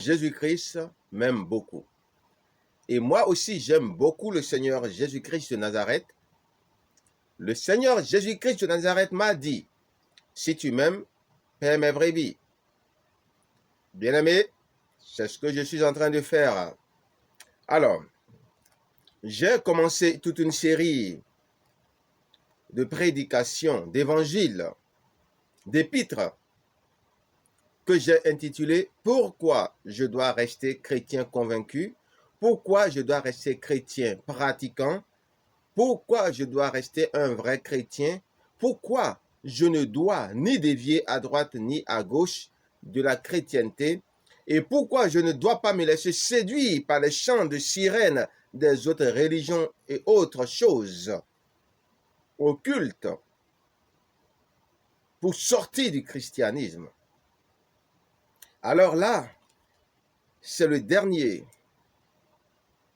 Jésus-Christ m'aime beaucoup. Et moi aussi, j'aime beaucoup le Seigneur Jésus-Christ de Nazareth. Le Seigneur Jésus-Christ de Nazareth m'a dit, si tu m'aimes, paie mes brebis. Bien-aimé, c'est ce que je suis en train de faire. Alors, j'ai commencé toute une série de prédications, d'évangiles, d'épîtres que j'ai intitulé « Pourquoi je dois rester chrétien convaincu? Pourquoi je dois rester chrétien pratiquant? Pourquoi je dois rester un vrai chrétien? Pourquoi je ne dois ni dévier à droite ni à gauche de la chrétienté? Et pourquoi je ne dois pas me laisser séduire par les chants de sirènes des autres religions et autres choses occultes pour sortir du christianisme? Alors là, c'est le dernier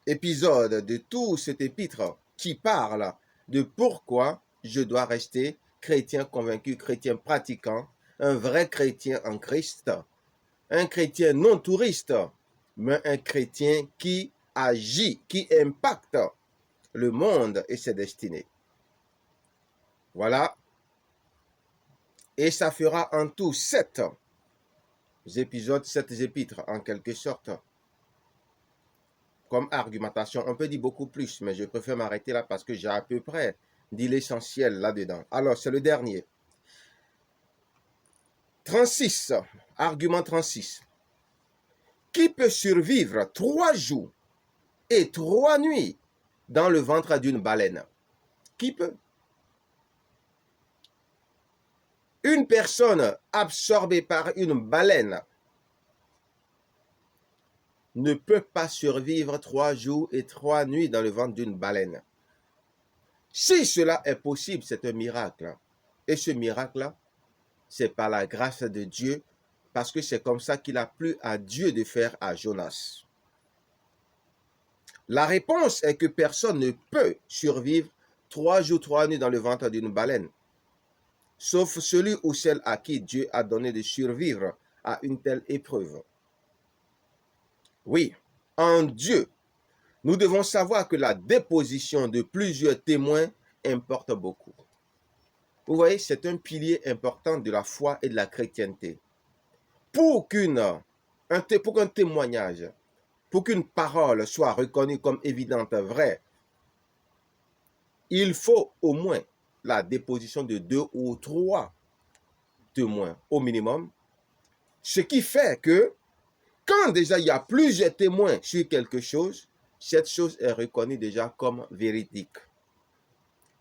épisode de tout cet épître qui parle de pourquoi je dois rester chrétien convaincu, chrétien pratiquant, un vrai chrétien en Christ, un chrétien non touriste, mais un chrétien qui agit, qui impacte le monde et ses destinées. Voilà. Et ça fera en tout 7 épisodes, 7 épîtres en quelque sorte. Comme argumentation, on peut dire beaucoup plus, mais je préfère m'arrêter là parce que j'ai à peu près dit l'essentiel là-dedans. Alors, c'est le dernier. 36, argument 36. Qui peut survivre 3 jours et 3 nuits dans le ventre d'une baleine? Qui peut? Une personne absorbée par une baleine ne peut pas survivre 3 jours et 3 nuits dans le ventre d'une baleine. Si cela est possible, c'est un miracle. Et ce miracle-là, c'est par la grâce de Dieu, parce que c'est comme ça qu'il a plu à Dieu de faire à Jonas. La réponse est que personne ne peut survivre 3 jours, 3 nuits dans le ventre d'une baleine, sauf celui ou celle à qui Dieu a donné de survivre à une telle épreuve. Oui, en Dieu, nous devons savoir que la déposition de plusieurs témoins importe beaucoup. Vous voyez, c'est un pilier important de la foi et de la chrétienté. Pour qu'un témoignage, pour qu'une parole soit reconnue comme évidente, vraie, il faut au moins la déposition de 2 ou 3 témoins au minimum. Ce qui fait que quand déjà il y a plusieurs témoins sur quelque chose, cette chose est reconnue déjà comme véridique.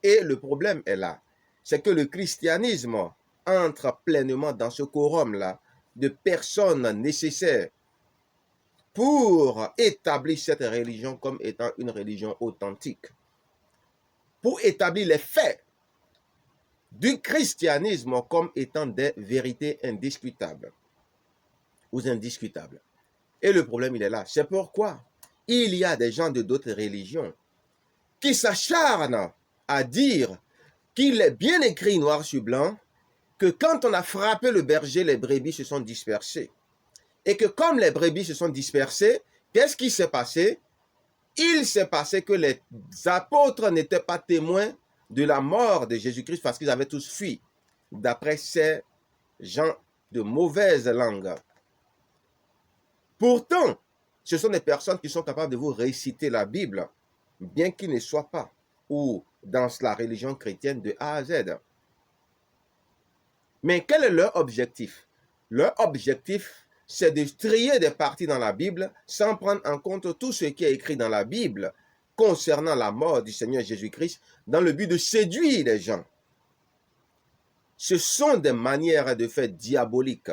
Et le problème est là, c'est que le christianisme entre pleinement dans ce quorum-là de personnes nécessaires pour établir cette religion comme étant une religion authentique, pour établir les faits du christianisme comme étant des vérités indiscutables ou indiscutables. Et le problème, il est là. C'est pourquoi il y a des gens de d'autres religions qui s'acharnent à dire qu'il est bien écrit noir sur blanc que quand on a frappé le berger, les brebis se sont dispersées. Et que comme les brebis se sont dispersées, qu'est-ce qui s'est passé? Il s'est passé que les apôtres n'étaient pas témoins de la mort de Jésus-Christ parce qu'ils avaient tous fui, d'après ces gens de mauvaise langue. Pourtant, ce sont des personnes qui sont capables de vous réciter la Bible, bien qu'ils ne soient pas, ou dans la religion chrétienne de A à Z. Mais quel est leur objectif? Leur objectif, c'est de trier des parties dans la Bible sans prendre en compte tout ce qui est écrit dans la Bible concernant la mort du Seigneur Jésus-Christ dans le but de séduire les gens. Ce sont des manières de faire diaboliques.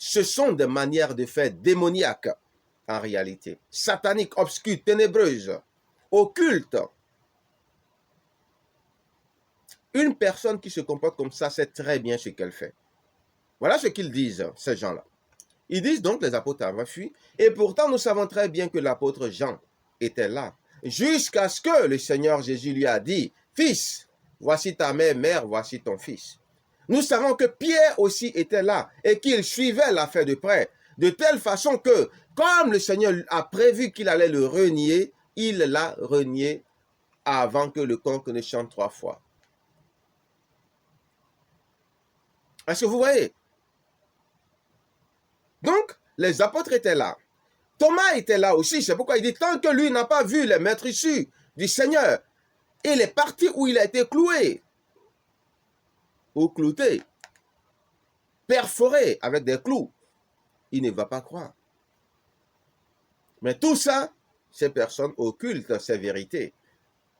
Ce sont des manières de faire démoniaques, en réalité. Sataniques, obscures, ténébreuses, occultes. Une personne qui se comporte comme ça sait très bien ce qu'elle fait. Voilà ce qu'ils disent, ces gens-là. Ils disent donc les apôtres avaient fui, et pourtant nous savons très bien que l'apôtre Jean était là, jusqu'à ce que le Seigneur Jésus lui a dit, « Fils, voici ta mère, mère, voici ton fils. » Nous savons que Pierre aussi était là, et qu'il suivait l'affaire de près. de telle façon que, comme le Seigneur a prévu qu'il allait le renier, il l'a renié avant que le coq ne chante 3 fois. Est-ce que vous voyez? Donc, les apôtres étaient là. Thomas était là aussi. C'est pourquoi il dit, tant que lui n'a pas vu les meurtrissures du Seigneur, il est parti où il a été cloué, ou clouté, perforé avec des clous. Il ne va pas croire. Mais tout ça, ces personnes occultent ces vérités.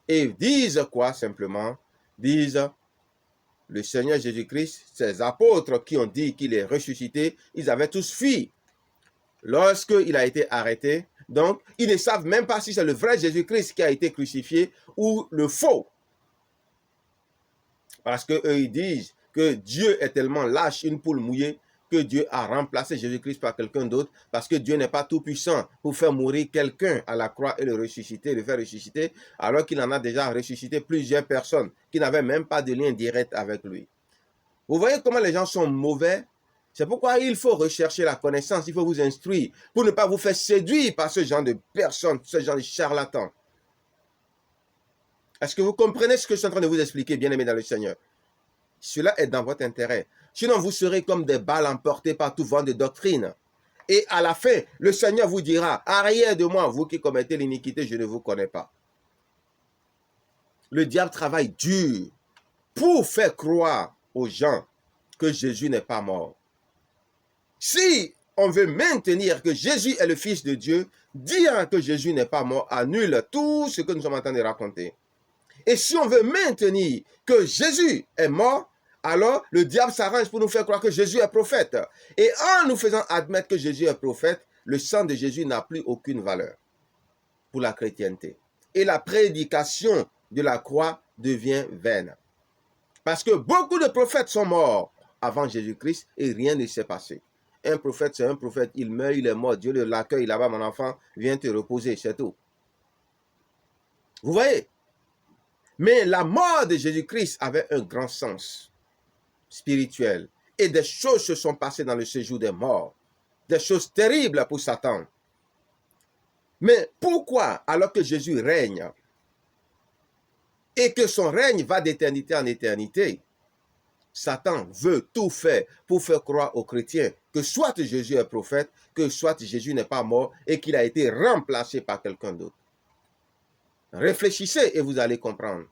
Et disent quoi simplement? Disent, le Seigneur Jésus-Christ, ses apôtres qui ont dit qu'il est ressuscité, ils avaient tous fui lorsqu'il a été arrêté. Donc, ils ne savent même pas si c'est le vrai Jésus-Christ qui a été crucifié ou le faux. Parce qu'eux, ils disent que Dieu est tellement lâche, une poule mouillée, que Dieu a remplacé Jésus-Christ par quelqu'un d'autre, parce que Dieu n'est pas tout puissant pour faire mourir quelqu'un à la croix et le ressusciter, le faire ressusciter, alors qu'il en a déjà ressuscité plusieurs personnes qui n'avaient même pas de lien direct avec lui. Vous voyez comment les gens sont mauvais? C'est pourquoi il faut rechercher la connaissance, il faut vous instruire, pour ne pas vous faire séduire par ce genre de personnes, ce genre de charlatans. Est-ce que vous comprenez ce que je suis en train de vous expliquer, bien-aimés dans le Seigneur? Cela est dans votre intérêt. Sinon, vous serez comme des balles emportées par tout vent de doctrine. Et à la fin, le Seigneur vous dira, arrière de moi, vous qui commettez l'iniquité, je ne vous connais pas. Le diable travaille dur pour faire croire aux gens que Jésus n'est pas mort. Si on veut maintenir que Jésus est le Fils de Dieu, dire que Jésus n'est pas mort annule tout ce que nous sommes en train de raconter. Et si on veut maintenir que Jésus est mort, alors le diable s'arrange pour nous faire croire que Jésus est prophète. Et en nous faisant admettre que Jésus est prophète, le sang de Jésus n'a plus aucune valeur pour la chrétienté. Et la prédication de la croix devient vaine. Parce que beaucoup de prophètes sont morts avant Jésus-Christ et rien ne s'est passé. Un prophète, c'est un prophète, il meurt, il est mort, Dieu l'accueille là-bas, mon enfant, viens te reposer, c'est tout. Vous voyez? Mais la mort de Jésus-Christ avait un grand sens spirituel. Et des choses se sont passées dans le séjour des morts. Des choses terribles pour Satan. Mais pourquoi, alors que Jésus règne, et que son règne va d'éternité en éternité, Satan veut tout faire pour faire croire aux chrétiens que soit Jésus est prophète, que soit Jésus n'est pas mort et qu'il a été remplacé par quelqu'un d'autre. Réfléchissez et vous allez comprendre.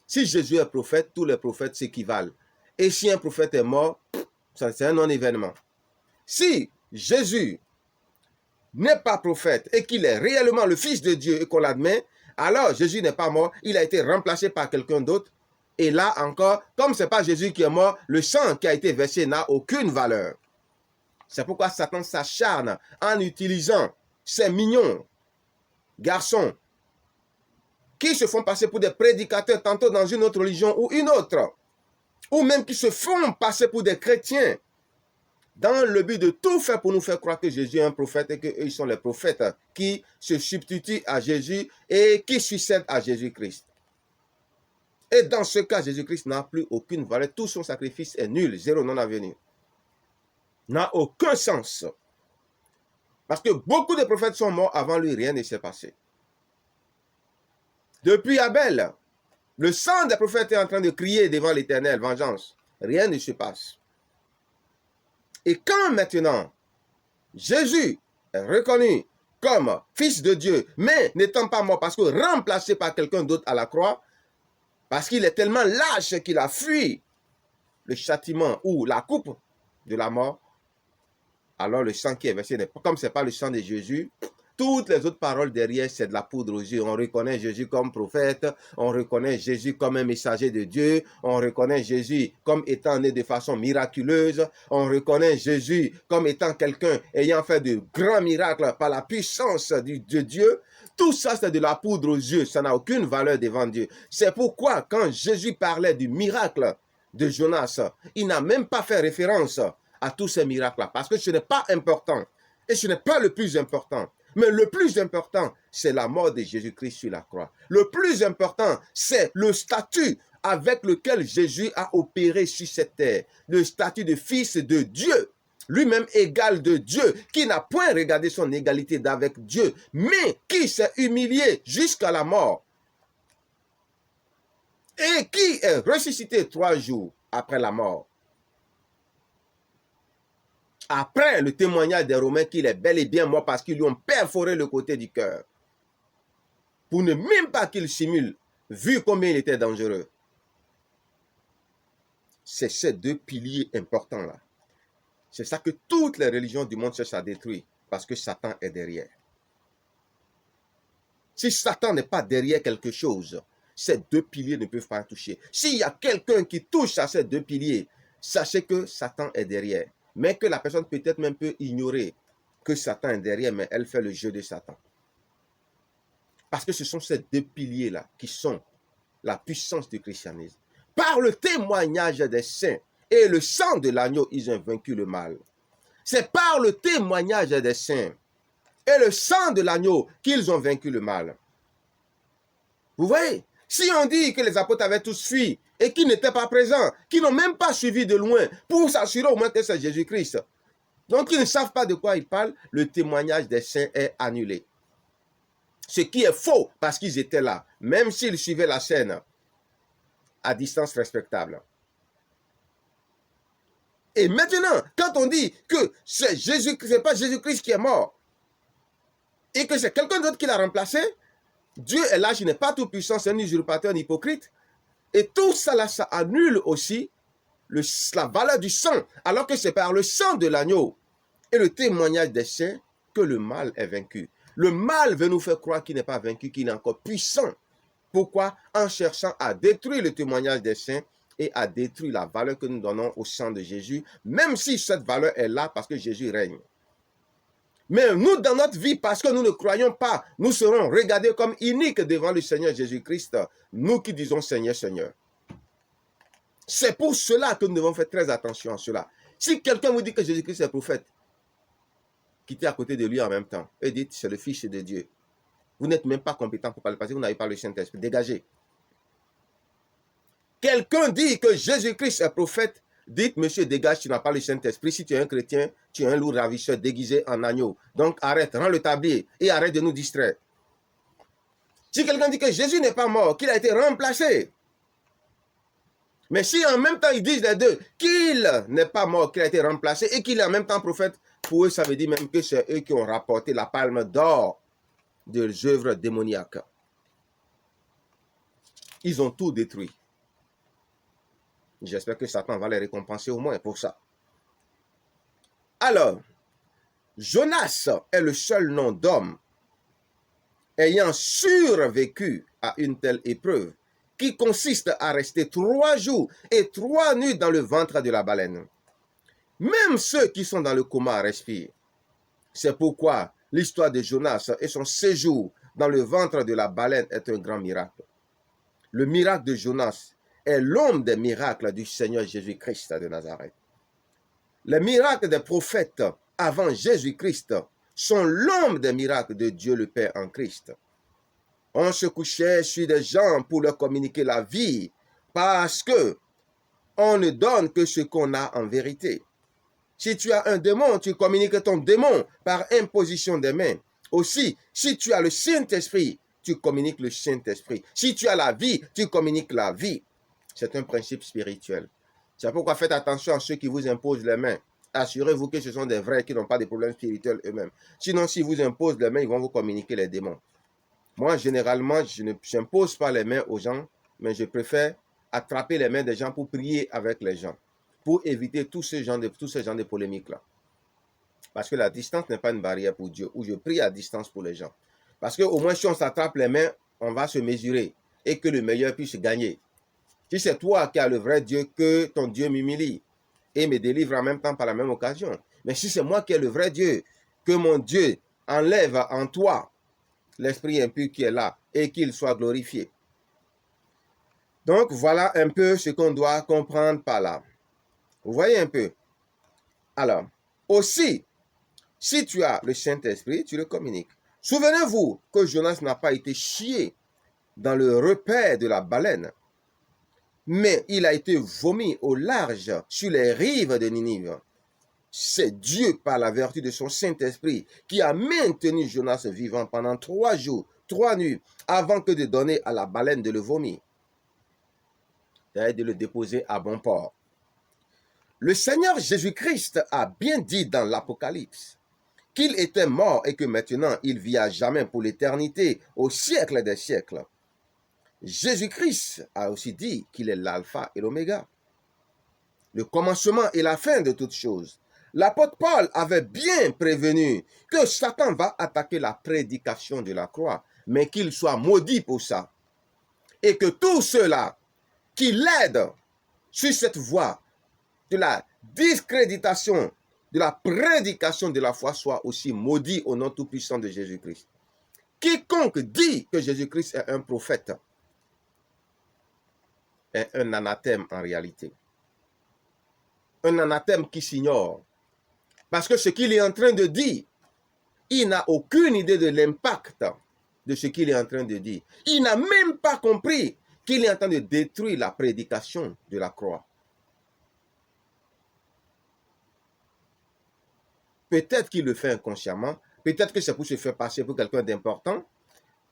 Si Jésus est prophète, tous les prophètes s'équivalent. Et si un prophète est mort, c'est un non-événement. Si Jésus n'est pas prophète et qu'il est réellement le Fils de Dieu et qu'on l'admet, alors Jésus n'est pas mort, il a été remplacé par quelqu'un d'autre. Et là encore, comme ce n'est pas Jésus qui est mort, le sang qui a été versé n'a aucune valeur. C'est pourquoi Satan s'acharne en utilisant ces mignons garçons qui se font passer pour des prédicateurs tantôt dans une autre religion ou une autre, ou même qui se font passer pour des chrétiens, dans le but de tout faire pour nous faire croire que Jésus est un prophète et qu'eux sont les prophètes qui se substituent à Jésus et qui succèdent à Jésus-Christ. Et dans ce cas, Jésus-Christ n'a plus aucune valeur. Tout son sacrifice est nul, zéro non avenu. N'a aucun sens. Parce que beaucoup de prophètes sont morts avant lui, rien ne s'est passé. Depuis Abel, le sang des prophètes est en train de crier devant l'Éternel, vengeance. Rien ne se passe. Et quand maintenant, Jésus est reconnu comme Fils de Dieu, mais n'étant pas mort parce que remplacé par quelqu'un d'autre à la croix, parce qu'il est tellement lâche qu'il a fui le châtiment ou la coupe de la mort, alors le sang qui est versé, comme ce n'est pas le sang de Jésus, toutes les autres paroles derrière, c'est de la poudre aux yeux. On reconnaît Jésus comme prophète, on reconnaît Jésus comme un messager de Dieu, on reconnaît Jésus comme étant né de façon miraculeuse, on reconnaît Jésus comme étant quelqu'un ayant fait de grands miracles par la puissance de Dieu. Tout ça, c'est de la poudre aux yeux, ça n'a aucune valeur devant Dieu. C'est pourquoi, quand Jésus parlait du miracle de Jonas, il n'a même pas fait référence à tous ces miracles-là, parce que ce n'est pas important, et ce n'est pas le plus important. Mais le plus important, c'est la mort de Jésus-Christ sur la croix. Le plus important, c'est le statut avec lequel Jésus a opéré sur cette terre. Le statut de fils de Dieu. lui-même égal de Dieu, qui n'a point regardé son égalité d'avec Dieu, mais qui s'est humilié jusqu'à la mort, et qui est ressuscité 3 jours après la mort. Après le témoignage des Romains qu'il est bel et bien mort parce qu'ils lui ont perforé le côté du cœur, pour ne même pas qu'il simule, vu combien il était dangereux. C'est ces 2 piliers importants-là. C'est ça que toutes les religions du monde cherchent à détruire, parce que Satan est derrière. Si Satan n'est pas derrière quelque chose, ces 2 piliers ne peuvent pas toucher. S'il y a quelqu'un qui touche à ces 2 piliers, sachez que Satan est derrière. Mais que la personne peut-être même peut ignorer que Satan est derrière, mais elle fait le jeu de Satan. Parce que ce sont ces 2 piliers-là qui sont la puissance du christianisme. Par le témoignage des saints et le sang de l'agneau, ils ont vaincu le mal. C'est par le témoignage des saints et le sang de l'agneau qu'ils ont vaincu le mal. Vous voyez, si on dit que les apôtres avaient tous fui et qu'ils n'étaient pas présents, qu'ils n'ont même pas suivi de loin pour s'assurer au moins que c'est Jésus-Christ, donc ils ne savent pas de quoi ils parlent, le témoignage des saints est annulé. Ce qui est faux parce qu'ils étaient là, même s'ils suivaient la scène à distance respectable. Et maintenant, quand on dit que c'est pas Jésus-Christ qui est mort et que c'est quelqu'un d'autre qui l'a remplacé, Dieu est là, il n'est pas tout puissant, c'est un usurpateur, un hypocrite. Et tout ça là, ça annule aussi la valeur du sang, alors que c'est par le sang de l'agneau et le témoignage des saints que le mal est vaincu. Le mal veut nous faire croire qu'il n'est pas vaincu, qu'il est encore puissant. Pourquoi? En cherchant à détruire le témoignage des saints et à détruire la valeur que nous donnons au sang de Jésus, même si cette valeur est là parce que Jésus règne. Mais nous, dans notre vie, parce que nous ne croyons pas, nous serons regardés comme iniques devant le Seigneur Jésus-Christ, nous qui disons Seigneur, Seigneur. C'est pour cela que nous devons faire très attention à cela. Si quelqu'un vous dit que Jésus-Christ est prophète, quittez à côté de lui en même temps et dites c'est le Fils de Dieu. Vous n'êtes même pas compétent pour parler parce que vous n'avez pas le Saint-Esprit. Dégagez. Quelqu'un dit que Jésus-Christ est prophète, dites, monsieur, dégage, tu n'as pas le Saint-Esprit. Si tu es un chrétien, tu es un loup ravisseur déguisé en agneau. Donc arrête, rends le tablier et arrête de nous distraire. Si quelqu'un dit que Jésus n'est pas mort, qu'il a été remplacé, mais si en même temps ils disent les deux, qu'il n'est pas mort, qu'il a été remplacé et qu'il est en même temps prophète, pour eux ça veut dire même que c'est eux qui ont rapporté la palme d'or des œuvres démoniaques. Ils ont tout détruit. J'espère que Satan va les récompenser au moins pour ça. Alors, Jonas est le seul nom d'homme ayant survécu à une telle épreuve qui consiste à rester 3 jours et 3 nuits dans le ventre de la baleine. Même ceux qui sont dans le coma respirent. C'est pourquoi l'histoire de Jonas et son séjour dans le ventre de la baleine est un grand miracle. Le miracle de Jonas est l'homme des miracles du Seigneur Jésus-Christ de Nazareth. Les miracles des prophètes avant Jésus-Christ sont l'homme des miracles de Dieu le Père en Christ. On se couchait sur des gens pour leur communiquer la vie parce que on ne donne que ce qu'on a en vérité. Si tu as un démon, tu communiques ton démon par imposition des mains. Aussi, si tu as le Saint-Esprit, tu communiques le Saint-Esprit. Si tu as la vie, tu communiques la vie. C'est un principe spirituel. C'est pourquoi faites attention à ceux qui vous imposent les mains. Assurez-vous que ce sont des vrais qui n'ont pas de problèmes spirituels eux-mêmes. Sinon, si vous imposent les mains, ils vont vous communiquer les démons. Moi, généralement, je n'impose pas les mains aux gens, mais je préfère attraper les mains des gens pour prier avec les gens, pour éviter tous ces genres de polémiques-là. Parce que la distance n'est pas une barrière pour Dieu, ou je prie à distance pour les gens. Parce qu'au moins, si on s'attrape les mains, on va se mesurer et que le meilleur puisse gagner. Si c'est toi qui as le vrai Dieu, que ton Dieu m'humilie et me délivre en même temps par la même occasion. Mais si c'est moi qui ai le vrai Dieu, que mon Dieu enlève en toi l'esprit impur qui est là et qu'il soit glorifié. Donc, voilà un peu ce qu'on doit comprendre par là. Vous voyez un peu? Alors, aussi, si tu as le Saint-Esprit, tu le communiques. Souvenez-vous que Jonas n'a pas été chié dans le repaire de la baleine, mais il a été vomi au large sur les rives de Ninive. c'est Dieu, par la vertu de son Saint-Esprit, qui a maintenu Jonas vivant pendant 3 jours, 3 nuits, avant que de donner à la baleine de le vomir, c'est-à-dire de le déposer à bon port. Le Seigneur Jésus-Christ a bien dit dans l'Apocalypse qu'il était mort et que maintenant il vit à jamais pour l'éternité, au siècle des siècles. Jésus-Christ a aussi dit qu'il est l'alpha et l'oméga, le commencement et la fin de toutes choses. L'apôtre Paul avait bien prévenu que Satan va attaquer la prédication de la croix, mais qu'il soit maudit pour ça. Et que tous ceux-là qui l'aident sur cette voie de la discréditation de la prédication de la foi soient aussi maudits au nom tout-puissant de Jésus-Christ. Quiconque dit que Jésus-Christ est un prophète est un anathème en réalité. Un anathème qui s'ignore. Parce que ce qu'il est en train de dire, il n'a aucune idée de l'impact de ce qu'il est en train de dire. Il n'a même pas compris qu'il est en train de détruire la prédication de la croix. Peut-être qu'il le fait inconsciemment, peut-être que c'est pour se faire passer pour quelqu'un d'important,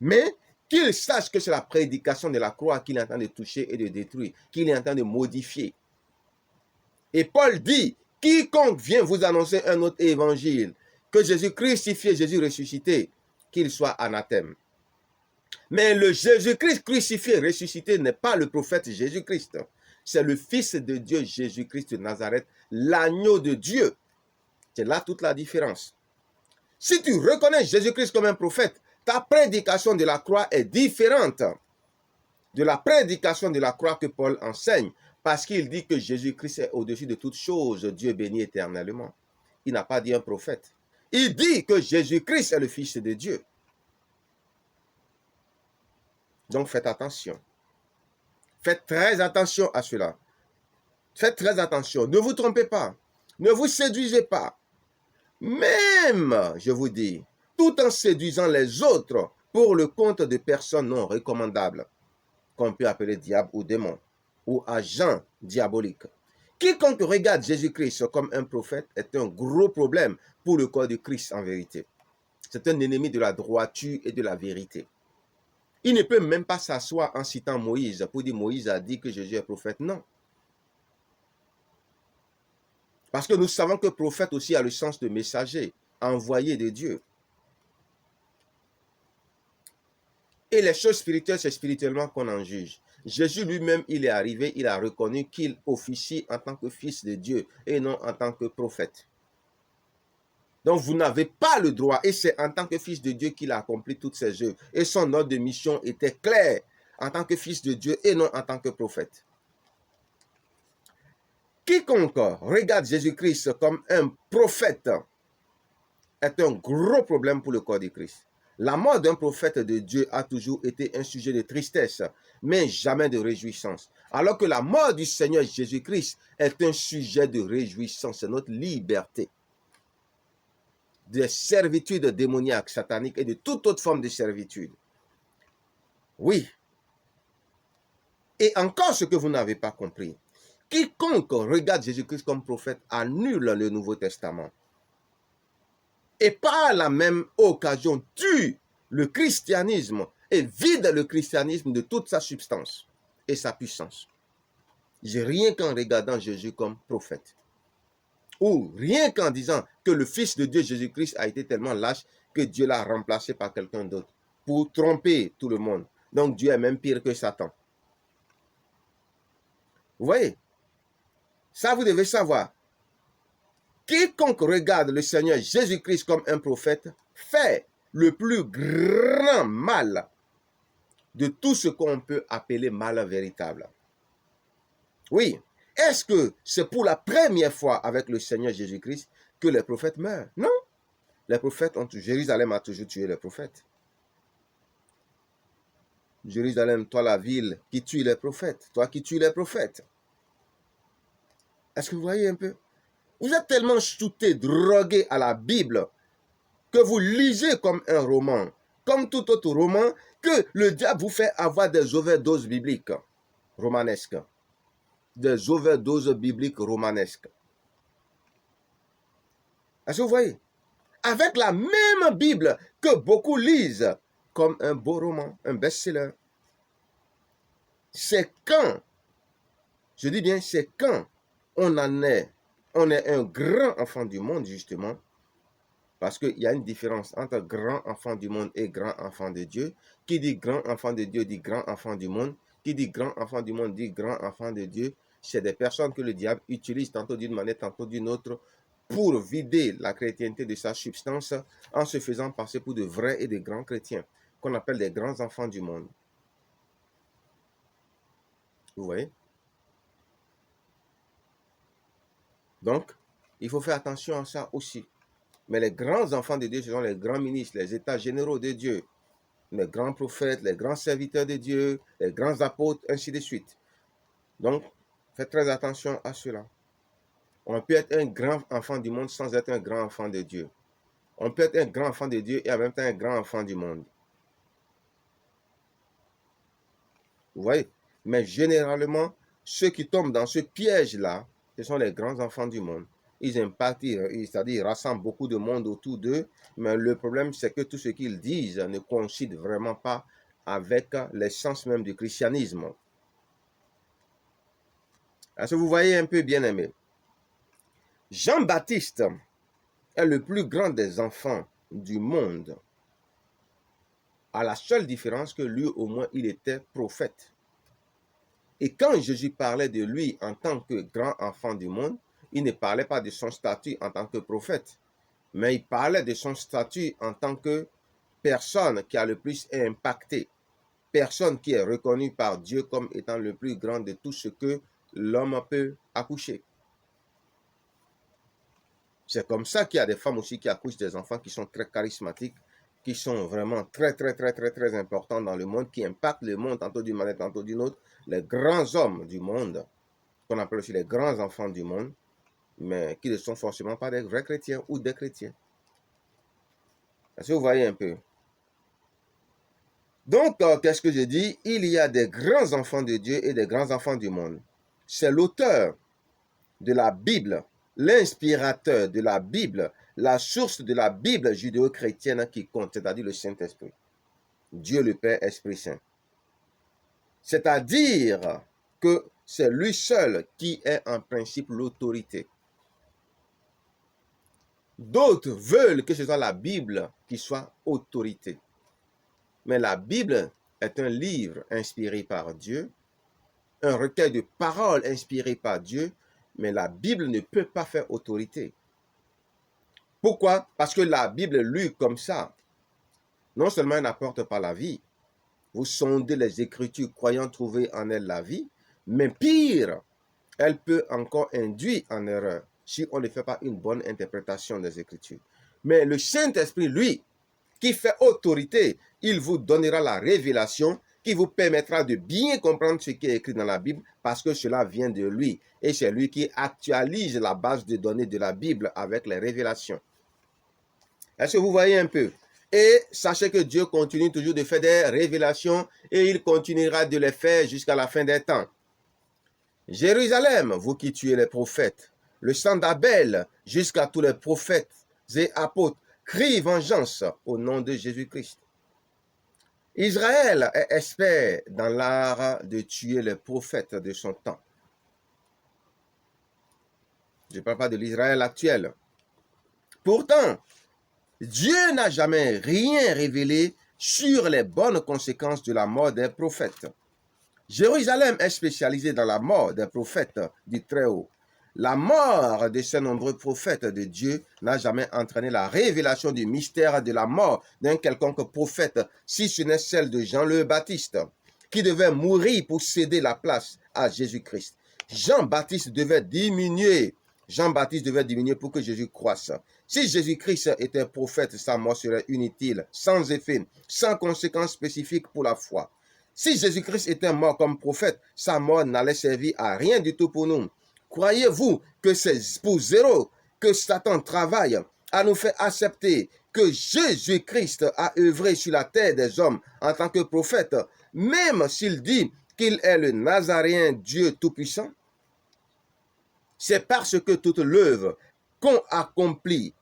mais qu'il sache que c'est la prédication de la croix qu'il est en train de toucher et de détruire, qu'il est en train de modifier. Et Paul dit, quiconque vient vous annoncer un autre évangile, que Jésus crucifié, Jésus ressuscité, qu'il soit anathème. Mais le Jésus-Christ crucifié, ressuscité n'est pas le prophète Jésus-Christ. C'est le Fils de Dieu, Jésus-Christ de Nazareth, l'agneau de Dieu. C'est là toute la différence. Si tu reconnais Jésus-Christ comme un prophète, ta prédication de la croix est différente de la prédication de la croix que Paul enseigne, parce qu'il dit que Jésus-Christ est au-dessus de toutes choses, Dieu béni éternellement. Il n'a pas dit un prophète. Il dit que Jésus-Christ est le Fils de Dieu. Donc faites attention. Faites très attention à cela. Faites très attention. Ne vous trompez pas. Ne vous séduisez pas. Même, je vous dis, tout en séduisant les autres pour le compte de personnes non recommandables, qu'on peut appeler diable ou démon, ou agent diabolique. Quiconque regarde Jésus-Christ comme un prophète est un gros problème pour le corps de Christ en vérité. C'est un ennemi de la droiture et de la vérité. Il ne peut même pas s'asseoir en citant Moïse pour dire Moïse a dit que Jésus est prophète. Non. Parce que nous savons que prophète aussi a le sens de messager, envoyé de Dieu. Et les choses spirituelles, c'est spirituellement qu'on en juge. Jésus lui-même, il est arrivé, il a reconnu qu'il officie en tant que fils de Dieu et non en tant que prophète. Donc vous n'avez pas le droit, et c'est en tant que fils de Dieu qu'il a accompli toutes ses œuvres. Et son ordre de mission était clair, en tant que fils de Dieu et non en tant que prophète. Quiconque regarde Jésus-Christ comme un prophète est un gros problème pour le corps de Christ. La mort d'un prophète de Dieu a toujours été un sujet de tristesse, mais jamais de réjouissance. Alors que la mort du Seigneur Jésus-Christ est un sujet de réjouissance, c'est notre liberté des servitudes démoniaques, sataniques et de toute autre forme de servitude. Oui. Et encore ce que vous n'avez pas compris. Quiconque regarde Jésus-Christ comme prophète annule le Nouveau Testament. Et par la même occasion tue le christianisme et vide le christianisme de toute sa substance et sa puissance. Rien qu'en regardant Jésus comme prophète. Ou rien qu'en disant que le Fils de Dieu Jésus-Christ a été tellement lâche que Dieu l'a remplacé par quelqu'un d'autre pour tromper tout le monde. Donc Dieu est même pire que Satan. Vous voyez? Ça, vous devez savoir. Quiconque regarde le Seigneur Jésus-Christ comme un prophète fait le plus grand mal de tout ce qu'on peut appeler mal véritable. Oui. Est-ce que c'est pour la première fois avec le Seigneur Jésus-Christ que les prophètes meurent? Non. Les prophètes Jérusalem a toujours tué les prophètes. Jérusalem, toi la ville qui tue les prophètes, toi qui tues les prophètes. Est-ce que vous voyez un peu? Vous êtes tellement shooté, drogué à la Bible que vous lisez comme un roman, comme tout autre roman, que le diable vous fait avoir des overdoses bibliques romanesques. Des overdoses bibliques romanesques. Est-ce que vous voyez? Avec la même Bible que beaucoup lisent comme un beau roman, un best-seller. C'est quand, je dis bien, c'est quand on est un grand enfant du monde, justement, parce qu'il y a une différence entre grand enfant du monde et grand enfant de Dieu. Qui dit grand enfant de Dieu dit grand enfant du monde. Qui dit grand enfant du monde dit grand enfant de Dieu. C'est des personnes que le diable utilise tantôt d'une manière, tantôt d'une autre, pour vider la chrétienté de sa substance en se faisant passer pour de vrais et de grands chrétiens, qu'on appelle des grands enfants du monde. Vous voyez? Donc, il faut faire attention à ça aussi. Mais les grands enfants de Dieu, ce sont les grands ministres, les états généraux de Dieu, les grands prophètes, les grands serviteurs de Dieu, les grands apôtres, ainsi de suite. Donc, faites très attention à cela. On peut être un grand enfant du monde sans être un grand enfant de Dieu. On peut être un grand enfant de Dieu et en même temps un grand enfant du monde. Vous voyez? Mais généralement, ceux qui tombent dans ce piège-là, ce sont les grands enfants du monde. Ils impactent, c'est-à-dire ils rassemblent beaucoup de monde autour d'eux, mais le problème, c'est que tout ce qu'ils disent ne coïncide vraiment pas avec l'essence même du christianisme. Est-ce que vous voyez un peu, bien-aimé? Jean-Baptiste est le plus grand des enfants du monde, à la seule différence que lui, au moins, il était prophète. Et quand Jésus parlait de lui en tant que grand enfant du monde, il ne parlait pas de son statut en tant que prophète, mais il parlait de son statut en tant que personne qui a le plus impacté, personne qui est reconnue par Dieu comme étant le plus grand de tout ce que l'homme peut accoucher. C'est comme ça qu'il y a des femmes aussi qui accouchent des enfants qui sont très charismatiques, qui sont vraiment très importants dans le monde, qui impactent le monde tantôt d'une manière, tantôt d'une autre. Les grands hommes du monde, qu'on appelle aussi les grands enfants du monde, mais qui ne sont forcément pas des vrais chrétiens ou des chrétiens. Est-ce que vous voyez un peu? Donc, qu'est-ce que je dis? Il y a des grands enfants de Dieu et des grands enfants du monde. C'est l'auteur de la Bible, l'inspirateur de la Bible, la source de la Bible judéo-chrétienne qui compte, c'est-à-dire le Saint-Esprit. Dieu le Père, Esprit Saint. C'est-à-dire que c'est lui seul qui est en principe l'autorité. D'autres veulent que ce soit la Bible qui soit autorité. Mais la Bible est un livre inspiré par Dieu, un recueil de paroles inspirées par Dieu, mais la Bible ne peut pas faire autorité. Pourquoi? Parce que la Bible lue comme ça, non seulement elle n'apporte pas la vie, vous sondez les Écritures croyant trouver en elle la vie, mais pire, elle peut encore induire en erreur si on ne fait pas une bonne interprétation des Écritures. Mais le Saint-Esprit, lui, qui fait autorité, il vous donnera la révélation qui vous permettra de bien comprendre ce qui est écrit dans la Bible parce que cela vient de lui. Et c'est lui qui actualise la base de données de la Bible avec les révélations. Est-ce que vous voyez un peu? Et sachez que Dieu continue toujours de faire des révélations et il continuera de les faire jusqu'à la fin des temps. Jérusalem, vous qui tuez les prophètes, le sang d'Abel jusqu'à tous les prophètes et apôtres, crie vengeance au nom de Jésus-Christ. Israël est expert dans l'art de tuer les prophètes de son temps. Je ne parle pas de l'Israël actuel. Pourtant, Dieu n'a jamais rien révélé sur les bonnes conséquences de la mort des prophètes. Jérusalem est spécialisée dans la mort des prophètes du Très-Haut. La mort de ces nombreux prophètes de Dieu n'a jamais entraîné la révélation du mystère de la mort d'un quelconque prophète, si ce n'est celle de Jean le Baptiste, qui devait mourir pour céder la place à Jésus-Christ. Jean-Baptiste devait diminuer. Jean-Baptiste devait diminuer pour que Jésus croisse. Si Jésus-Christ était prophète, sa mort serait inutile, sans effet, sans conséquences spécifiques pour la foi. Si Jésus-Christ était mort comme prophète, sa mort n'allait servir à rien du tout pour nous. Croyez-vous que c'est pour zéro que Satan travaille à nous faire accepter que Jésus-Christ a œuvré sur la terre des hommes en tant que prophète, même s'il dit qu'il est le Nazaréen Dieu Tout-Puissant? C'est parce que toute l'œuvre qu'ont accomplie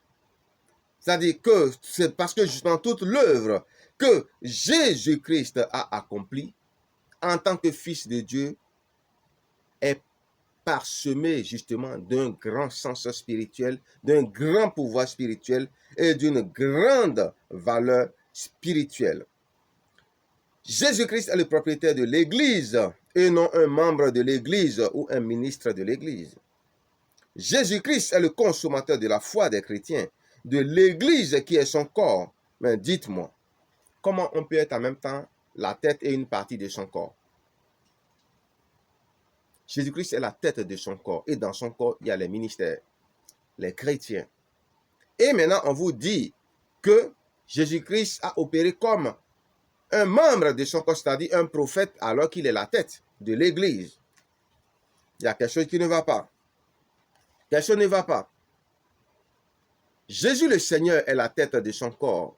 C'est-à-dire que c'est parce que justement toute l'œuvre que Jésus-Christ a accomplie en tant que Fils de Dieu est parsemée justement d'un grand sens spirituel, d'un grand pouvoir spirituel et d'une grande valeur spirituelle. Jésus-Christ est le propriétaire de l'Église et non un membre de l'Église ou un ministre de l'Église. Jésus-Christ est le consommateur de la foi des chrétiens, de l'Église qui est son corps. Mais dites-moi, comment on peut être en même temps la tête et une partie de son corps? Jésus-Christ est la tête de son corps et dans son corps, il y a les ministères, les chrétiens. Et maintenant, on vous dit que Jésus-Christ a opéré comme un membre de son corps, c'est-à-dire un prophète, alors qu'il est la tête de l'Église. Il y a quelque chose qui ne va pas. Quelque chose ne va pas. Jésus le Seigneur est la tête de son corps.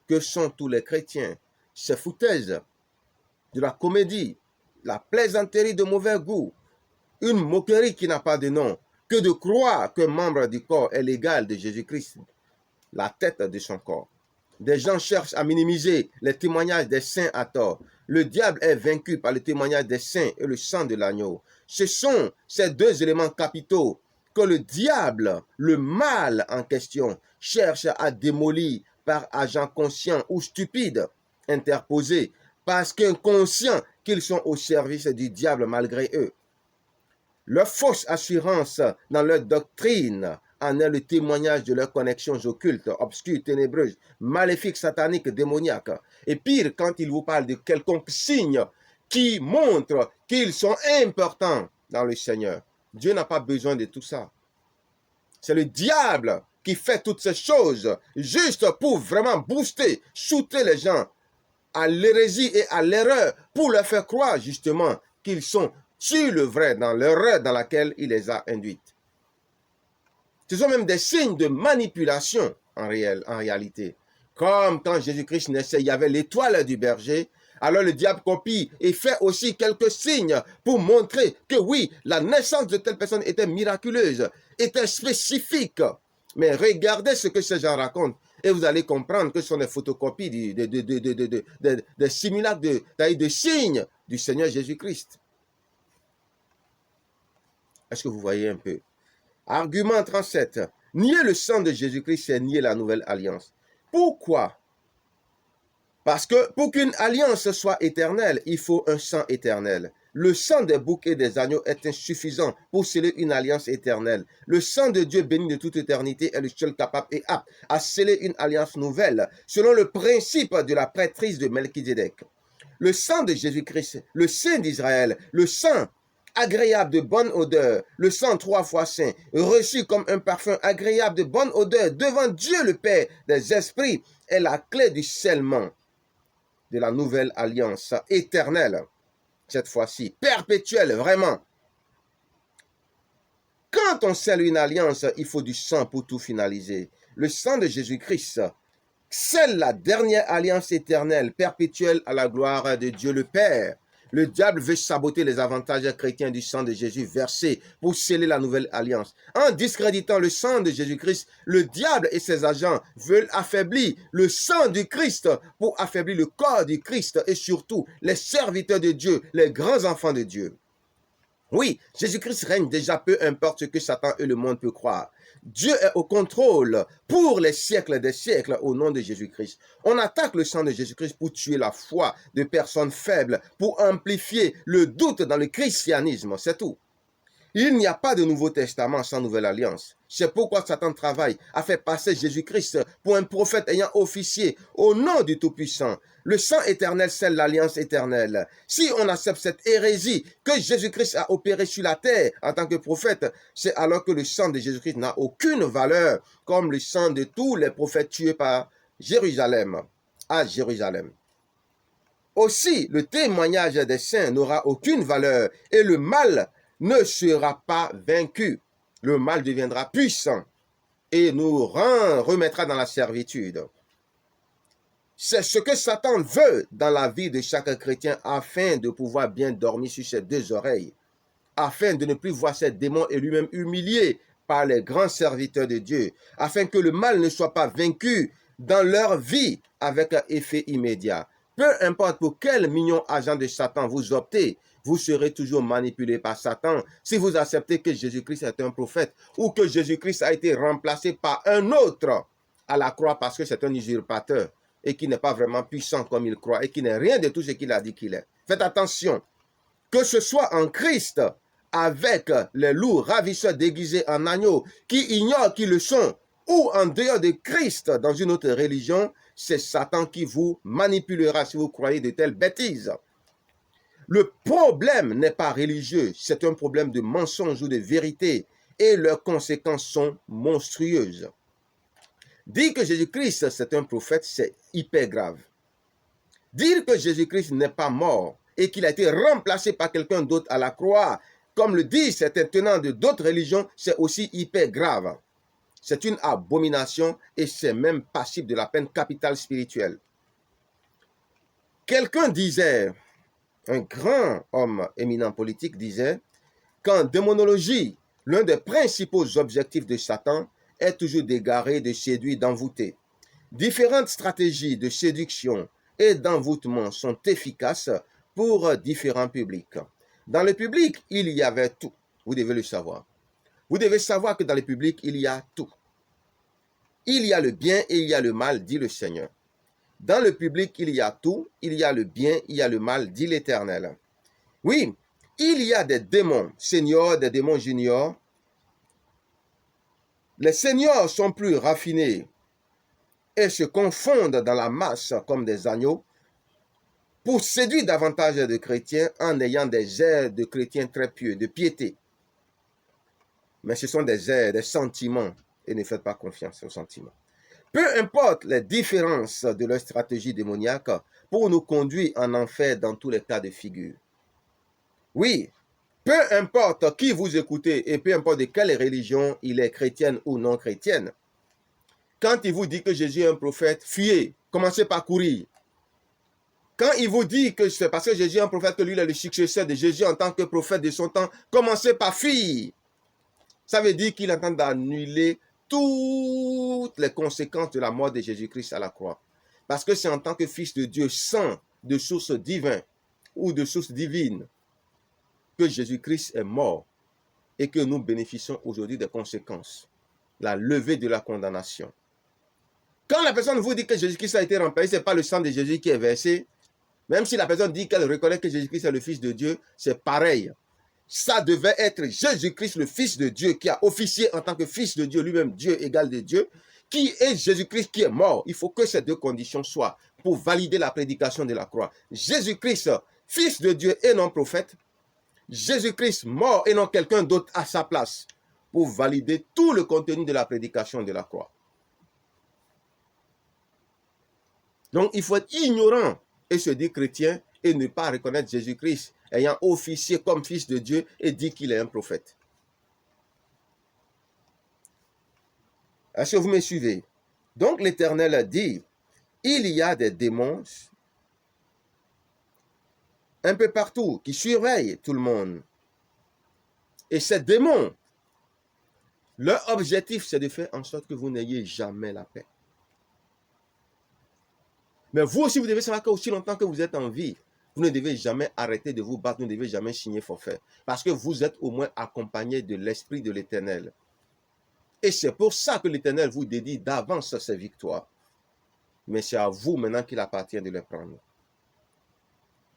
Que sont tous les chrétiens? Ces foutaises, de la comédie, la plaisanterie de mauvais goût, une moquerie qui n'a pas de nom, que de croire qu'un membre du corps est l'égal de Jésus-Christ, la tête de son corps. Des gens cherchent à minimiser les témoignages des saints à tort. Le diable est vaincu par le témoignage des saints et le sang de l'agneau. Ce sont ces deux éléments capitaux que le diable, le mal en question, cherche à démolir par agents conscients ou stupides interposés, parce qu'inconscients qu'ils sont au service du diable malgré eux. Leur fausse assurance dans leur doctrine en est le témoignage de leurs connexions occultes, obscures, ténébreuses, maléfiques, sataniques, démoniaques. Et pire, quand ils vous parlent de quelconque signe qui montre qu'ils sont importants dans le Seigneur. Dieu n'a pas besoin de tout ça. C'est le diable qui fait toutes ces choses juste pour vraiment booster, shooter les gens à l'hérésie et à l'erreur pour leur faire croire justement qu'ils sont sur le vrai dans l'erreur dans laquelle il les a induites. Ce sont même des signes de manipulation en réalité. Comme quand Jésus-Christ naissait, il y avait l'étoile du berger. Alors le diable copie et fait aussi quelques signes pour montrer que oui, la naissance de telle personne était miraculeuse, était spécifique. Mais regardez ce que ces gens racontent et vous allez comprendre que ce sont des photocopies des simulacres de signes du Seigneur Jésus-Christ. Est-ce que vous voyez un peu? Argument 37. Nier le sang de Jésus-Christ, c'est nier la nouvelle alliance. Pourquoi? Parce que pour qu'une alliance soit éternelle, il faut un sang éternel. Le sang des boucs et des agneaux est insuffisant pour sceller une alliance éternelle. Le sang de Dieu béni de toute éternité est le seul capable et apte à sceller une alliance nouvelle, selon le principe de la prêtrise de Melchizedek. Le sang de Jésus-Christ, le Saint d'Israël, le sang agréable de bonne odeur, le sang 3 fois saint, reçu comme un parfum agréable de bonne odeur devant Dieu le Père des esprits, est la clé du scellement de la nouvelle alliance éternelle, cette fois-ci, perpétuelle, vraiment. Quand on scelle une alliance, il faut du sang pour tout finaliser. Le sang de Jésus-Christ scelle la dernière alliance éternelle, perpétuelle à la gloire de Dieu le Père. Le diable veut saboter les avantages chrétiens du sang de Jésus versé pour sceller la nouvelle alliance. En discréditant le sang de Jésus-Christ, le diable et ses agents veulent affaiblir le sang du Christ pour affaiblir le corps du Christ et surtout les serviteurs de Dieu, les grands enfants de Dieu. Oui, Jésus-Christ règne déjà, peu importe ce que Satan et le monde peut croire. Dieu est au contrôle pour les siècles des siècles au nom de Jésus-Christ. On attaque le sang de Jésus-Christ pour tuer la foi de personnes faibles, pour amplifier le doute dans le christianisme, c'est tout. Il n'y a pas de Nouveau Testament sans Nouvelle Alliance. C'est pourquoi Satan travaille à faire passer Jésus-Christ pour un prophète ayant officié au nom du Tout-Puissant. Le sang éternel scelle l'alliance éternelle. Si on accepte cette hérésie que Jésus-Christ a opérée sur la terre en tant que prophète, c'est alors que le sang de Jésus-Christ n'a aucune valeur, comme le sang de tous les prophètes tués par Jérusalem, à Jérusalem. Aussi, le témoignage des saints n'aura aucune valeur et le mal ne sera pas vaincu. Le mal deviendra puissant et nous remettra dans la servitude. C'est ce que Satan veut dans la vie de chaque chrétien afin de pouvoir bien dormir sur ses deux oreilles, afin de ne plus voir ses démons et lui-même humilié par les grands serviteurs de Dieu, afin que le mal ne soit pas vaincu dans leur vie avec un effet immédiat. Peu importe pour quel mignon agent de Satan vous optez, vous serez toujours manipulé par Satan si vous acceptez que Jésus-Christ est un prophète ou que Jésus-Christ a été remplacé par un autre à la croix parce que c'est un usurpateur et qui n'est pas vraiment puissant comme il croit et qui n'est rien de tout ce qu'il a dit qu'il est. Faites attention, que ce soit en Christ avec les loups ravisseurs déguisés en agneaux qui ignorent qui le sont, ou en dehors de Christ dans une autre religion, c'est Satan qui vous manipulera si vous croyez de telles bêtises. Le problème n'est pas religieux, c'est un problème de mensonge ou de vérité, et leurs conséquences sont monstrueuses. Dire que Jésus-Christ c'est un prophète, c'est hyper grave. Dire que Jésus-Christ n'est pas mort et qu'il a été remplacé par quelqu'un d'autre à la croix, comme le disent certains tenants de d'autres religions, c'est aussi hyper grave. C'est une abomination et c'est même passible de la peine capitale spirituelle. Quelqu'un disait, un grand homme éminent politique disait, qu'en démonologie, l'un des principaux objectifs de Satan est toujours d'égarer, de séduire, d'envoûter. Différentes stratégies de séduction et d'envoûtement sont efficaces pour différents publics. Dans le public, il y avait tout. Vous devez le savoir. Vous devez savoir que dans le public, il y a tout. Il y a le bien et il y a le mal, dit le Seigneur. Dans le public, il y a tout. Il y a le bien, il y a le mal, dit l'Éternel. Oui, il y a des démons seniors, des démons juniors. Les seniors sont plus raffinés et se confondent dans la masse comme des agneaux pour séduire davantage de chrétiens en ayant des airs de chrétiens très pieux, de piété. Mais ce sont des airs, des sentiments, et ne faites pas confiance aux sentiments. Peu importe les différences de leur stratégie démoniaque pour nous conduire en enfer dans tous les cas de figure. Oui, peu importe qui vous écoutez et peu importe de quelle religion il est, chrétienne ou non chrétienne, quand il vous dit que Jésus est un prophète, fuyez, commencez par courir. Quand il vous dit que c'est parce que Jésus est un prophète que lui est le successeur de Jésus en tant que prophète de son temps, commencez par fuir. Ça veut dire qu'il est en train d'annuler toutes les conséquences de la mort de Jésus-Christ à la croix. Parce que c'est en tant que fils de Dieu, sang de source divine ou de source divine, que Jésus-Christ est mort et que nous bénéficions aujourd'hui des conséquences. La levée de la condamnation. Quand la personne vous dit que Jésus-Christ a été remplacé, ce n'est pas le sang de Jésus qui est versé. Même si la personne dit qu'elle reconnaît que Jésus-Christ est le Fils de Dieu, c'est pareil. Ça devait être Jésus-Christ, le Fils de Dieu, qui a officié en tant que Fils de Dieu, lui-même Dieu égal de Dieu, qui est Jésus-Christ qui est mort. Il faut que ces deux conditions soient pour valider la prédication de la croix. Jésus-Christ, Fils de Dieu et non prophète. Jésus-Christ mort et non quelqu'un d'autre à sa place pour valider tout le contenu de la prédication de la croix. Donc, il faut être ignorant et se dire chrétien et ne pas reconnaître Jésus-Christ ayant officié comme fils de Dieu et dit qu'il est un prophète. Est-ce que vous me suivez? Donc, l'Éternel a dit, il y a des démons un peu partout qui surveillent tout le monde. Et ces démons, leur objectif, c'est de faire en sorte que vous n'ayez jamais la paix. Mais vous aussi, vous devez savoir qu'aussi longtemps que vous êtes en vie, vous ne devez jamais arrêter de vous battre, vous ne devez jamais signer forfait. Parce que vous êtes au moins accompagné de l'Esprit de l'Éternel. Et c'est pour ça que l'Éternel vous dédie d'avance ses victoires. Mais c'est à vous maintenant qu'il appartient de les prendre.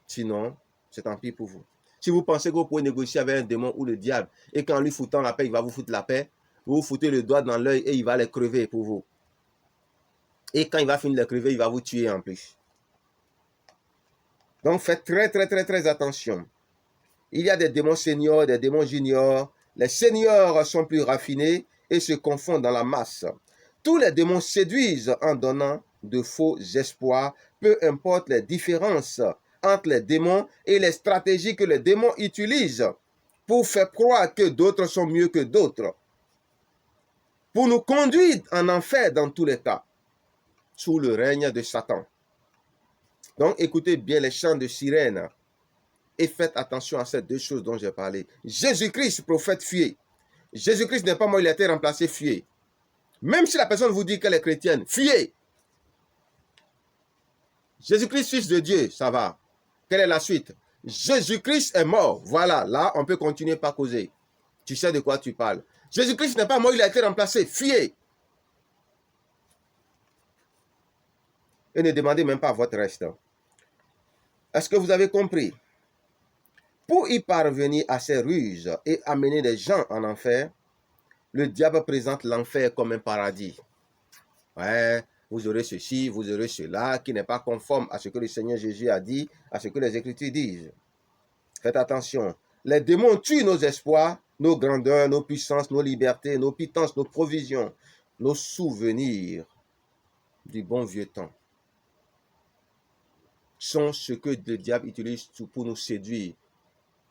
Sinon, c'est tant pis pour vous. Si vous pensez que vous pouvez négocier avec un démon ou le diable, et qu'en lui foutant la paix, il va vous foutre la paix, vous vous foutez le doigt dans l'œil et il va les crever pour vous. Et quand il va finir de les crever, il va vous tuer en plus. Donc faites très attention. Il y a des démons seniors, des démons juniors. Les seniors sont plus raffinés et se confondent dans la masse. Tous les démons séduisent en donnant de faux espoirs, peu importe les différences entre les démons et les stratégies que les démons utilisent pour faire croire que d'autres sont mieux que d'autres, pour nous conduire en enfer dans tous les cas, sous le règne de Satan. Donc écoutez bien les chants de sirène et faites attention à ces deux choses dont j'ai parlé. Jésus-Christ, prophète, fuyez. Jésus-Christ n'est pas mort, il a été remplacé, fuyez. Même si la personne vous dit qu'elle est chrétienne, fuyez. Jésus-Christ, fils de Dieu, ça va. Quelle est la suite? Jésus-Christ est mort. Voilà, là, on peut continuer par causer. Tu sais de quoi tu parles. Jésus-Christ n'est pas mort, il a été remplacé. Fuyez. Et ne demandez même pas votre reste. Est-ce que vous avez compris? Pour y parvenir à ces ruses et amener des gens en enfer, le diable présente l'enfer comme un paradis. Ouais, vous aurez ceci, vous aurez cela, qui n'est pas conforme à ce que le Seigneur Jésus a dit, à ce que les Écritures disent. Faites attention. Les démons tuent nos espoirs, nos grandeurs, nos puissances, nos libertés, nos pitances, nos provisions, nos souvenirs du bon vieux temps. Sont ce que le diable utilise pour nous séduire,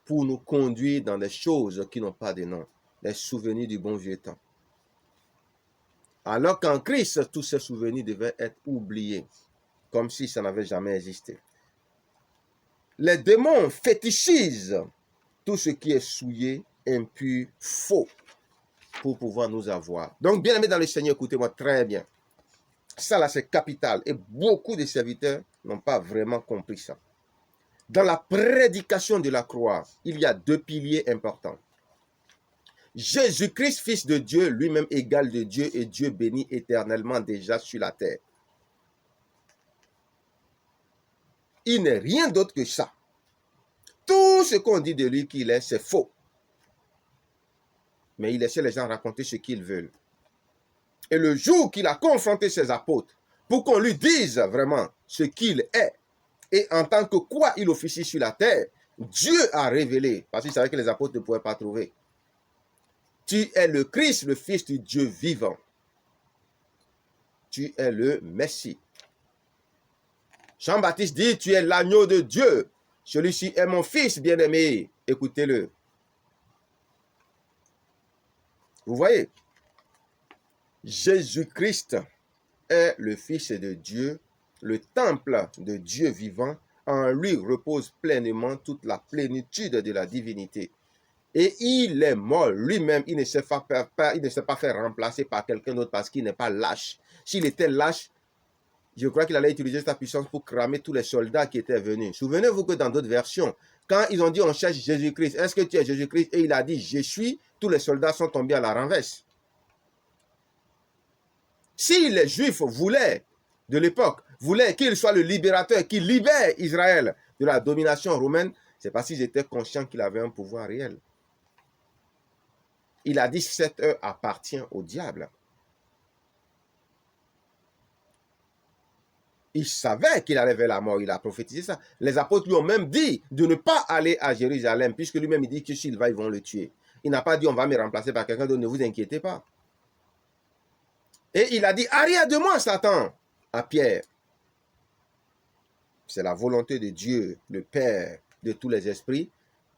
pour nous conduire dans des choses qui n'ont pas de nom, les souvenirs du bon vieux temps. Alors qu'en Christ, tous ces souvenirs devaient être oubliés, comme si ça n'avait jamais existé. Les démons fétichisent tout ce qui est souillé, impur, faux, pour pouvoir nous avoir. Donc, bien aimés dans le Seigneur, écoutez-moi très bien. Ça là, c'est capital. Et beaucoup de serviteurs n'ont pas vraiment compris ça. Dans la prédication de la croix, il y a deux piliers importants. Jésus-Christ, fils de Dieu, lui-même égal de Dieu et Dieu béni éternellement déjà sur la terre. Il n'est rien d'autre que ça. Tout ce qu'on dit de lui qu'il est, c'est faux. Mais il laissait les gens raconter ce qu'ils veulent. Et le jour qu'il a confronté ses apôtres, pour qu'on lui dise vraiment ce qu'il est, et en tant que quoi il officie sur la terre, Dieu a révélé, parce qu'il savait que les apôtres ne pouvaient pas trouver. Tu es le Christ, le Fils du Dieu vivant. Tu es le Messie. Jean-Baptiste dit, tu es l'agneau de Dieu. Celui-ci est mon Fils bien-aimé. Écoutez-le. Vous voyez, Jésus-Christ est le Fils de Dieu, le temple de Dieu vivant. En lui repose pleinement toute la plénitude de la divinité. Et il est mort lui-même, il ne s'est pas fait remplacer par quelqu'un d'autre parce qu'il n'est pas lâche. S'il était lâche, je crois qu'il allait utiliser sa puissance pour cramer tous les soldats qui étaient venus. Souvenez-vous que dans d'autres versions, quand ils ont dit on cherche Jésus-Christ, est-ce que tu es Jésus-Christ? Et il a dit je suis, tous les soldats sont tombés à la renverse. Si les Juifs voulaient, de l'époque, voulaient qu'il soit le libérateur qui libère Israël de la domination romaine, c'est parce qu'ils étaient conscients qu'il avait un pouvoir réel. Il a dit cette heure appartient au diable. Il savait qu'il allait vers la mort, il a prophétisé ça. Les apôtres lui ont même dit de ne pas aller à Jérusalem, puisque lui-même il dit que s'il va, ils vont le tuer. Il n'a pas dit on va me remplacer par quelqu'un d'autre, ne vous inquiétez pas. Et il a dit arrière de moi Satan, à Pierre. C'est la volonté de Dieu, le Père de tous les esprits.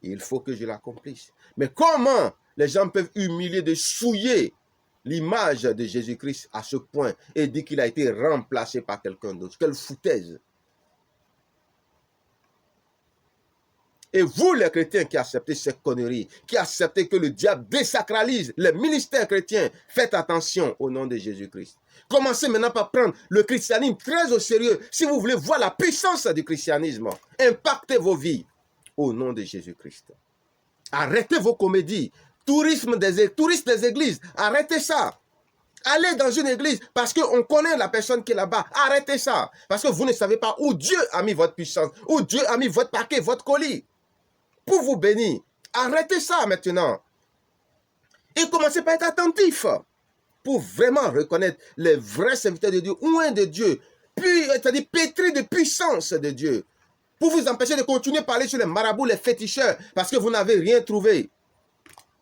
Il faut que je l'accomplisse. Mais comment les gens peuvent humilier, de souiller l'image de Jésus-Christ à ce point et dire qu'il a été remplacé par quelqu'un d'autre? Quelle foutaise! Et vous, les chrétiens qui acceptez ces conneries, qui acceptez que le diable désacralise les ministères chrétiens, faites attention au nom de Jésus-Christ. Commencez maintenant par prendre le christianisme très au sérieux. Si vous voulez voir la puissance du christianisme, impactez vos vies au nom de Jésus-Christ. Arrêtez vos comédies. Touristes des églises, arrêtez ça. Allez dans une église parce qu'on connaît la personne qui est là-bas. Arrêtez ça. Parce que vous ne savez pas où Dieu a mis votre puissance, où Dieu a mis votre paquet, votre colis, pour vous bénir. Arrêtez ça maintenant. Et commencez par être attentif pour vraiment reconnaître les vrais serviteurs de Dieu, loin de Dieu, puis, c'est-à-dire pétris de puissance de Dieu, pour vous empêcher de continuer à parler sur les marabouts, les féticheurs, parce que vous n'avez rien trouvé.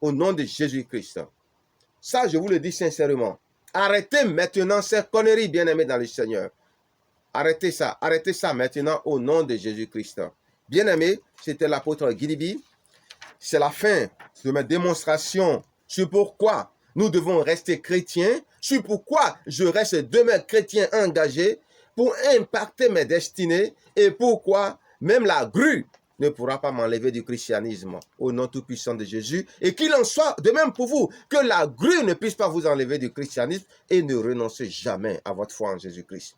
Au nom de Jésus-Christ. Ça, je vous le dis sincèrement. Arrêtez maintenant ces conneries, bien-aimés dans le Seigneur. Arrêtez ça maintenant au nom de Jésus-Christ. Bien-aimés, c'était l'apôtre Guidibi. C'est la fin de ma démonstration sur pourquoi nous devons rester chrétiens, sur pourquoi je reste demain chrétien engagé pour impacter mes destinées et pourquoi même la grue ne pourra pas m'enlever du christianisme au nom tout-puissant de Jésus. Et qu'il en soit de même pour vous, que la grue ne puisse pas vous enlever du christianisme et ne renoncez jamais à votre foi en Jésus-Christ.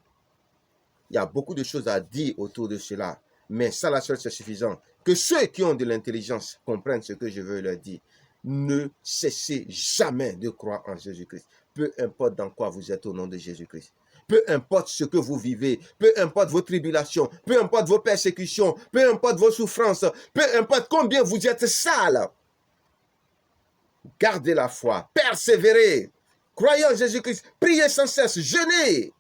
Il y a beaucoup de choses à dire autour de cela, mais ça, la seule, c'est suffisant. Que ceux qui ont de l'intelligence comprennent ce que je veux leur dire. Ne cessez jamais de croire en Jésus-Christ. Peu importe dans quoi vous êtes au nom de Jésus-Christ. Peu importe ce que vous vivez, peu importe vos tribulations, peu importe vos persécutions, peu importe vos souffrances, peu importe combien vous êtes sale. Gardez la foi, persévérez, croyez en Jésus-Christ, priez sans cesse, jeûnez.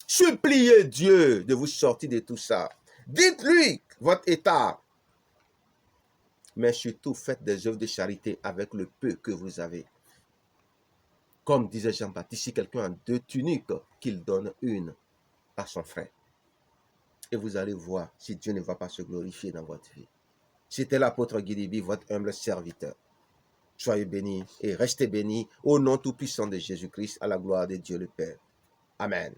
Suppliez Dieu de vous sortir de tout ça. Dites-lui votre état. Mais surtout, faites des œuvres de charité avec le peu que vous avez. Comme disait Jean-Baptiste, si quelqu'un a 2 tuniques, qu'il donne une à son frère. Et vous allez voir si Dieu ne va pas se glorifier dans votre vie. C'était l'apôtre Guy, votre humble serviteur. Soyez bénis et restez bénis au nom tout-puissant de Jésus-Christ, à la gloire de Dieu le Père. Amen.